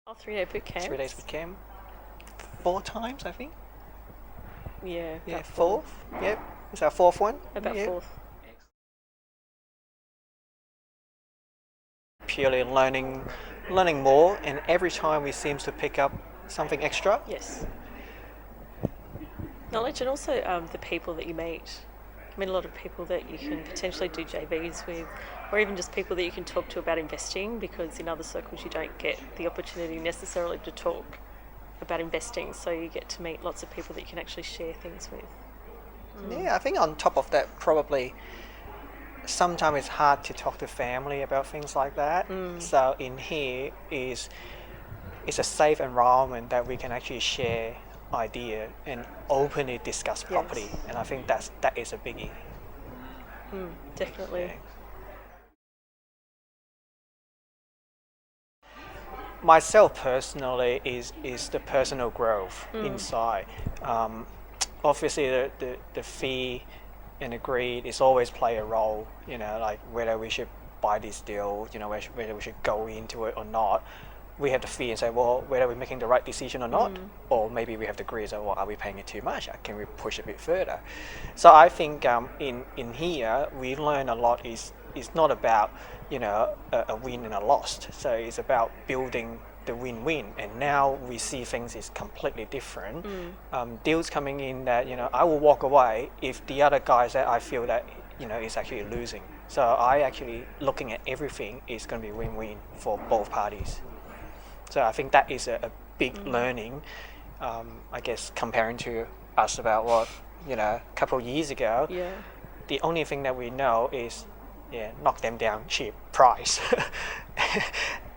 Oh, 3-day boot camp. 3 days boot camp. 4 times, I think. Yeah. Yeah, fourth. Yep. It's our fourth one. About Yep. fourth. Purely learning more, and every time we seem to pick up something extra. Yes. Knowledge, and also the people that you meet. I mean, a lot of people that you can potentially do JVs with, or even just people that you can talk to about investing, because in other circles you don't get the opportunity necessarily to talk about investing, so you get to meet lots of people that you can actually share things with. Yeah, I think on top of that, probably sometimes it's hard to talk to family about things like that. So in here is it's a safe environment that we can actually share idea and openly discuss property, Yes. and I think that is a biggie. Definitely. Yeah. Myself personally is the personal growth inside. Obviously the fee and the greed is always play a role, like whether we should buy this deal, whether we should go into it or not. We have the fee and say, well, whether we're making the right decision or not, or maybe we have the greed, so, well, are we paying it too much? Can we push a bit further? So I think in here we learn a lot. Is not about a win and a loss. So it's about building the win-win, and now we see things is completely different. Deals coming in that I will walk away if the other guys that I feel that is actually losing. So I actually looking at everything is going to be win-win for both parties. So I think that is a big learning, I guess, comparing to us about what a couple of years ago. Yeah. The only thing that we know is knock them down cheap price.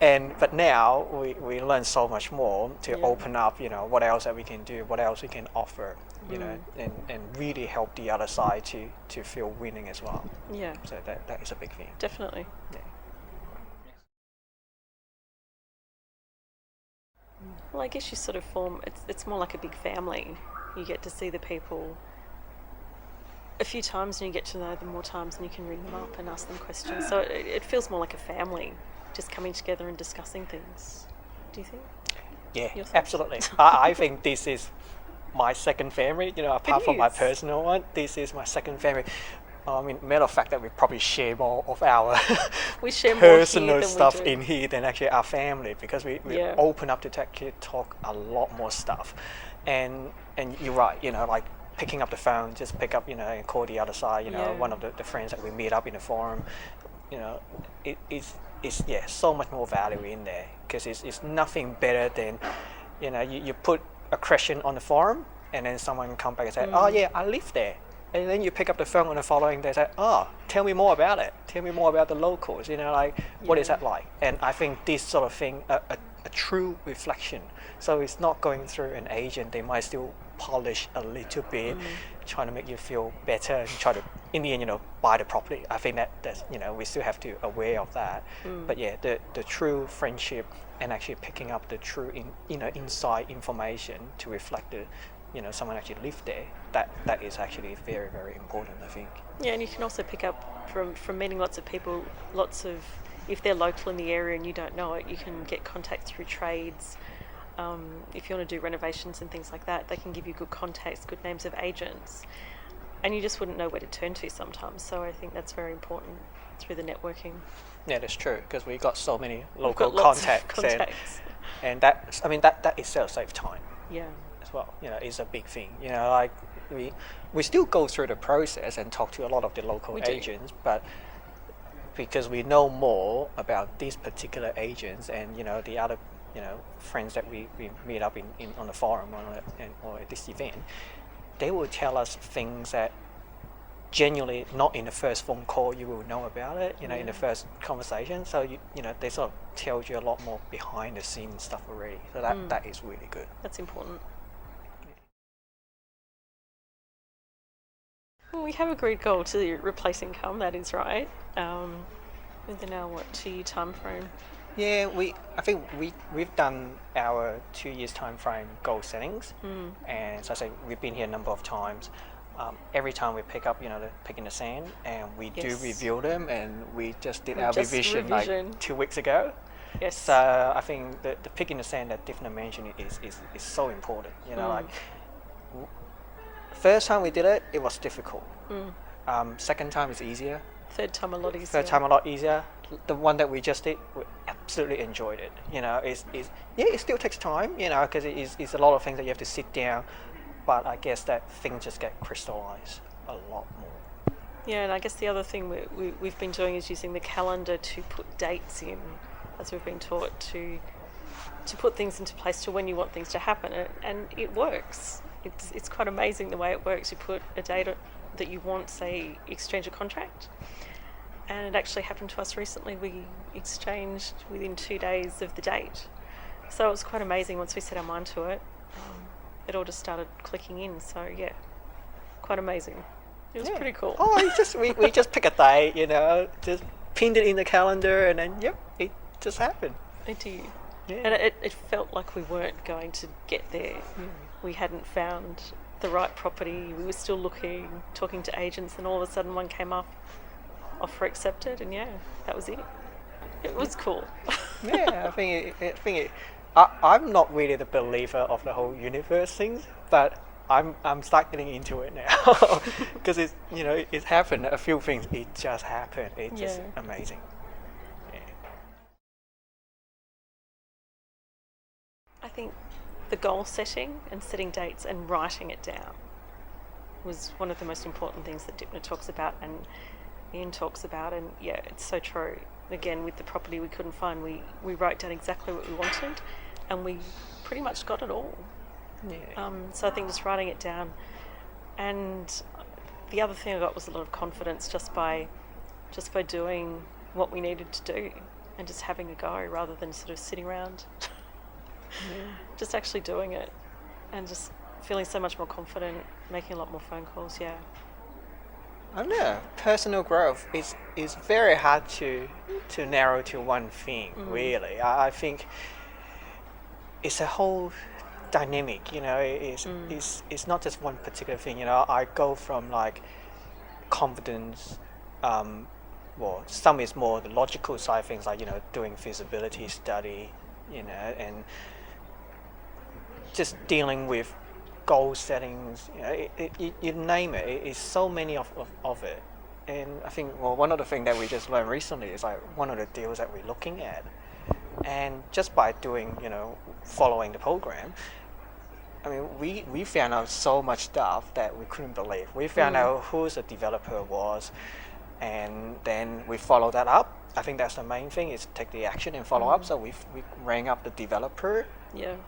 But now we learn so much more to open up, what else that we can do, what else we can offer, and really help the other side to feel winning as well. Yeah. So that is a big thing. Definitely. Yeah. Well, I guess you sort of form, it's more like a big family. You get to see the people a few times and you get to know them more times, and you can ring them up and ask them questions. So it feels more like a family, just coming together and discussing things. Do you think? Yeah, absolutely. I think this is my second family, apart from my personal one, this is my second family. I mean, matter of fact that we probably share more of our We share more personal here than stuff we do in here than actually our family, because we open up to talk a lot more stuff. And you're right, like picking up the phone, just pick up, and call the other side, one of the friends that we meet up in the forum, it's so much more value in there, because it's nothing better than, you put a question on the forum and then someone come back and say, oh yeah, I live there. And then you pick up the phone on the following day and say, oh, tell me more about it. Tell me more about the locals, what is that like? And I think this sort of thing, a true reflection. So it's not going through an agent. They might still polish a little bit, trying to make you feel better and try to, in the end, buy the property. I think that's, we still have to aware of that. But yeah, the true friendship and actually picking up the true, inside information to reflect the, someone actually lived there, that is actually very, very important, I think. Yeah, and you can also pick up from meeting lots of people, if they're local in the area and you don't know it, you can get contact through trades. If you want to do renovations and things like that, they can give you good contacts, good names of agents, and you just wouldn't know where to turn to sometimes. So I think that's very important through the networking. Yeah, that's true, because we got so many We've local got lots of contacts, and that itself saves time. Yeah. As well, is a big thing. Like we still go through the process and talk to a lot of the local agents, but because we know more about these particular agents and the other friends that we meet up in on the forum or at this event, they will tell us things that genuinely not in the first phone call you will know about it, in the first conversation. So they sort of tell you a lot more behind the scenes stuff already. So that is really good. That's important. Well, we have agreed goal to replace income, that is right. Within our 2-year time frame. Yeah, I think we've done our 2 years time frame goal settings, and so I say we've been here a number of times. Every time we pick up, the pick in the sand, and we do review them, and we just did our revision like 2 weeks ago. Yes. So I think the pick in the sand that Dymphna mentioned is so important. Like first time we did it, it was difficult. Second time is easier. Third time a lot easier. Third time a lot easier. The one that we just did, we absolutely enjoyed it. It still takes time, because it's a lot of things that you have to sit down, but I guess that things just get crystallized a lot more. Yeah, and I guess the other thing we've been doing is using the calendar to put dates in, as we've been taught to put things into place to when you want things to happen, and it works. It's quite amazing the way it works. You put a date that you want, say, exchange a contract, and it actually happened to us recently. We exchanged within 2 days of the date, so it was quite amazing. Once we set our mind to it, it all just started clicking in. So yeah, quite amazing. It was pretty cool. We just pick a date, just pinned it in the calendar, and then it just happened. It did. Yeah. And it felt like we weren't going to get there. We hadn't found the right property. We were still looking, talking to agents, and all of a sudden one came up, offer accepted, and that was it. It was cool. Yeah, I'm not really the believer of the whole universe thing, but I'm start getting into it now because it's happened. A few things, it just happened. It's just amazing. I think the goal setting and setting dates and writing it down was one of the most important things that Dymphna talks about and Ian talks about, and it's so true. Again, with the property we couldn't find, we wrote down exactly what we wanted, and we pretty much got it all. So I think just writing it down, and the other thing I got was a lot of confidence just by doing what we needed to do and just having a go rather than sort of sitting around. Just actually doing it and just feeling so much more confident, making a lot more phone calls. I don't know, personal growth is very hard to narrow to one thing, really. I think it's a whole dynamic, it's not just one particular thing. I go from like confidence, some is more the logical side of things, like doing feasibility study, and just dealing with goal settings, you name it. It's so many of it. And I think one of the things that we just learned recently is like one of the deals that we're looking at, and just by doing following the program, I mean we found out so much stuff that we couldn't believe. We found out who the developer was, and then we follow that up. I think that's the main thing, is take the action and follow up. So we rang up the developer.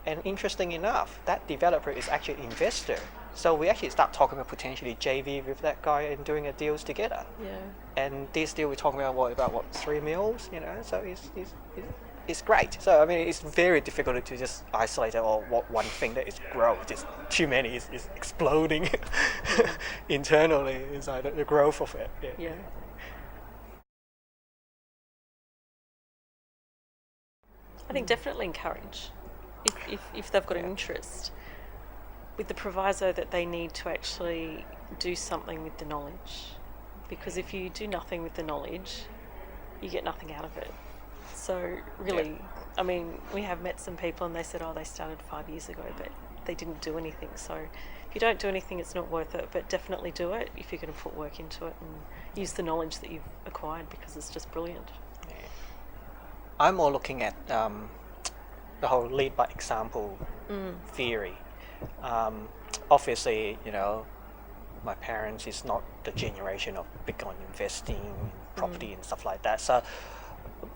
And interesting enough, that developer is actually an investor. So we actually start talking about potentially JV with that guy and doing a deals together. And this deal we're talking about 3 mils, so it's great. So I mean, it's very difficult to just isolate it or one thing that is growth. Just too many is exploding internally inside the growth of it. I think definitely encourage if they've got an interest, with the proviso that they need to actually do something with the knowledge, because if you do nothing with the knowledge, you get nothing out of it. So really, I mean, we have met some people and they said, they started 5 years ago, but they didn't do anything. So if you don't do anything, it's not worth it, but definitely do it if you're going to put work into it and use the knowledge that you've acquired, because it's just brilliant. I'm more looking at the whole lead by example theory. Obviously, my parents is not the generation of big on investing in property and stuff like that. So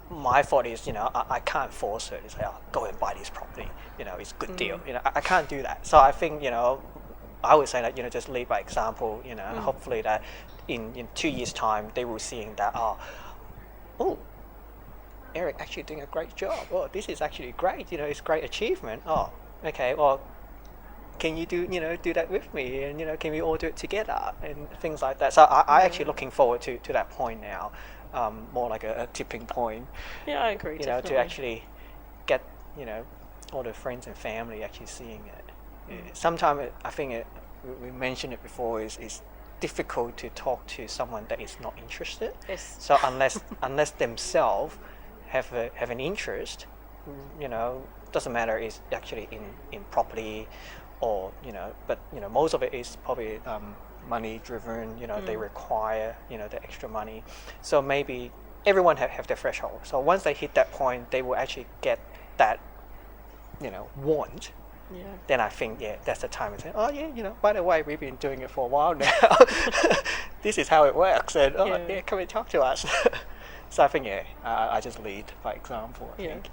my thought is, I can't force her to say, go and buy this property. It's a good deal. I can't do that. So I think, I would say that, just lead by example. Hopefully that in 2 years' time they will see that, Eric actually doing a great job. This is actually great. It's a great achievement. Okay. Well, can you do that with me? And can we all do it together and things like that. So I actually looking forward to that point now, more like a tipping point. I agree. Definitely. To actually get all the friends and family actually seeing it. Sometimes I think we mentioned it before. Is difficult to talk to someone that is not interested. Yes. So unless themselves have an interest, you know, doesn't matter is actually in property, or but most of it is probably money driven. They require the extra money, so maybe everyone have their threshold. So once they hit that point, they will actually get that want. Yeah. Then I think that's the time to say, oh yeah, by the way, we've been doing it for a while now. This is how it works, and come and talk to us. So I think I just lead by example. I think.